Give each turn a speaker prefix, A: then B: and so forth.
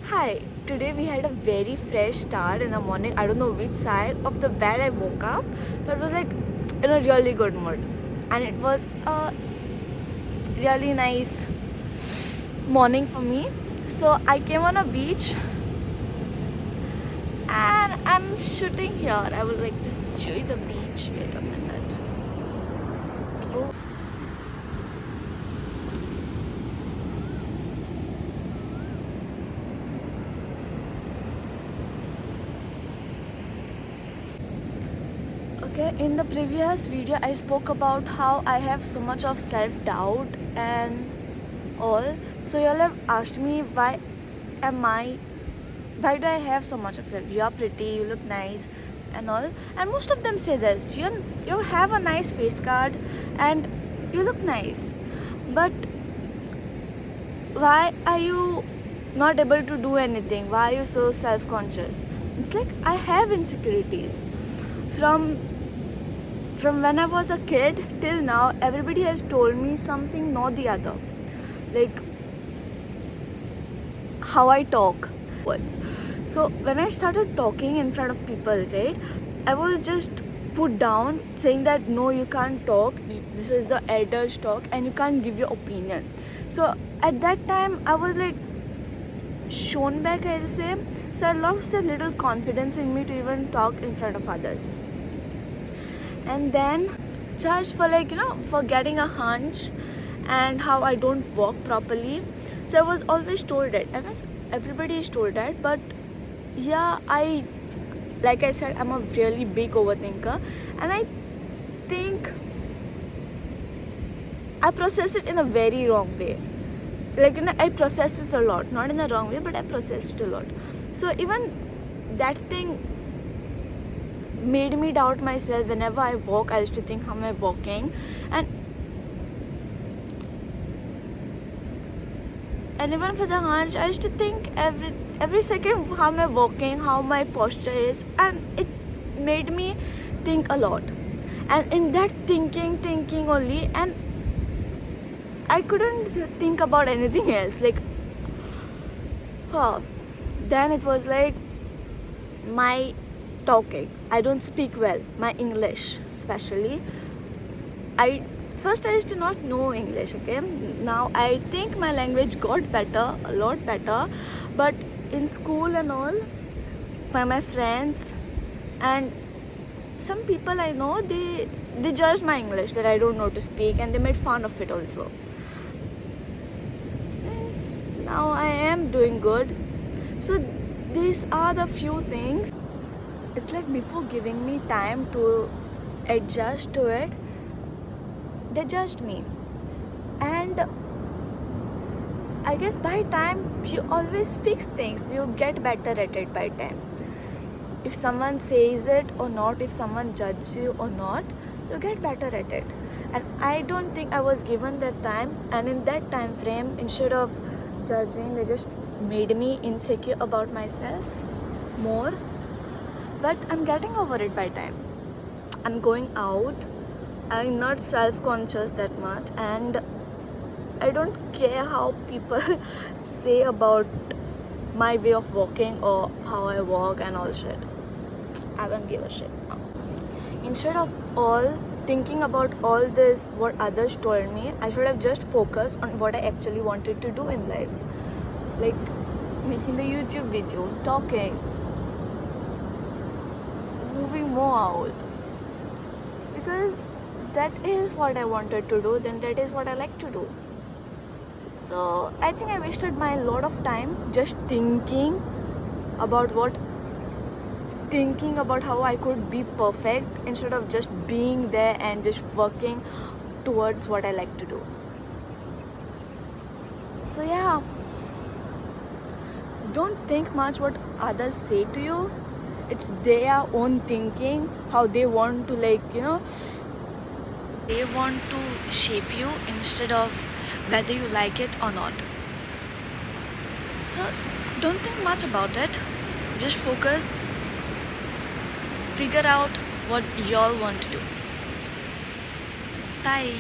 A: Hi, today we had a very fresh start in the morning. I don't know which side of the bed I woke up, but it was like in a really good mood. And it was a really nice morning for me. So I came on a beach and I'm shooting here. I will like just show you the beach. Wait a minute. Oh. Okay, in the previous video I spoke about how I have so much of self-doubt and all. So you all have asked me why do I have so much of it? You are pretty, you look nice and all. And most of them say this. You have a nice face card and you look nice. But why are you not able to do anything? Why are you so self-conscious? It's like I have insecurities. From when I was a kid till now, everybody has told me something, not the other. Like how I talk words. So when I started talking in front of people, right, I was just put down saying that no, you can't talk. This is the elders talk, and you can't give your opinion. So at that time, I was like shown back, I'll say. So I lost a little confidence in me to even talk in front of others. And then judged for for getting a hunch and how I don't walk properly. So I was always told that. Everybody is told that, but yeah, like I said, I'm a really big overthinker, and I think I process it in a very wrong way. I process it a lot, not in a wrong way, but I process it a lot. So even that thing made me doubt myself. Whenever I walk, I used to think, how am I walking? And even for the hunch, I used to think every second how am I walking, how my posture is, and it made me think a lot. And in that thinking only, and I couldn't think about anything else. Then it was like my talking. I don't speak well. My English, especially. First I used to not know English, okay? Now I think my language got better, a lot better. But in school and all, by my friends and some people I know, they judged my English that I don't know to speak, and they made fun of it also. Now I am doing good. So these are the few things. It's like before giving me time to adjust to it, they judged me. And I guess by time you always fix things, you get better at it by time. If someone says it or not, if someone judges you or not, you get better at it. And I don't think I was given that time, and in that time frame, instead of judging, they just made me insecure about myself more. But I'm getting over it by time. I'm going out, I'm not self-conscious that much, and I don't care how people say about my way of walking or how I walk and all shit. I don't give a shit now. Instead of all thinking about all this, what others told me, I should have just focused on what I actually wanted to do in life. Like making the YouTube video, talking, moving more out. Because that is what I wanted to do, then that is what I like to do. So I think I wasted my lot of time just thinking about how I could be perfect, instead of just being there and just working towards what I like to do. So yeah, don't think much what others say to you. It's their own thinking, how they want to they want to shape you instead of whether you like it or not. So don't think much about it. Just focus, figure out what y'all want to do. Bye.